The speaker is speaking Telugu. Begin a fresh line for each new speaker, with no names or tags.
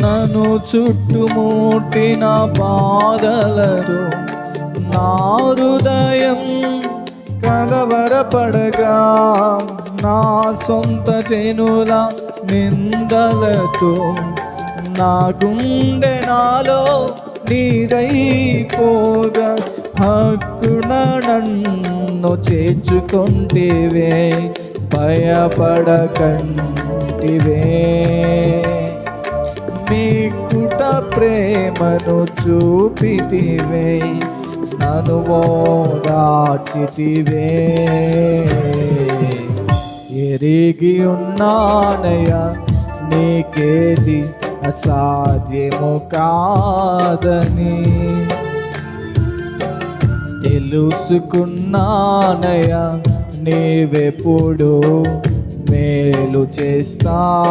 నన్ను చుట్టుముట్టిన బాధలతో నా హృదయం కలవరపడగా, నా సొంత జనుల నిందలతో నా గుండె నాలో నీరైపోగా, హక్కున నన్ను చేర్చుకొంటివే, భయపడకంటివే. మీ కుట ప్రేమను చూపితివే, నన్ను ఓదార్చితివే. ఎరిగి ఉన్నానయ్యా నీకేది అసాధ్యము కాదని, తెలుసుకున్నానయ్యా నీవెప్పుడు మేలు చేస్తావని.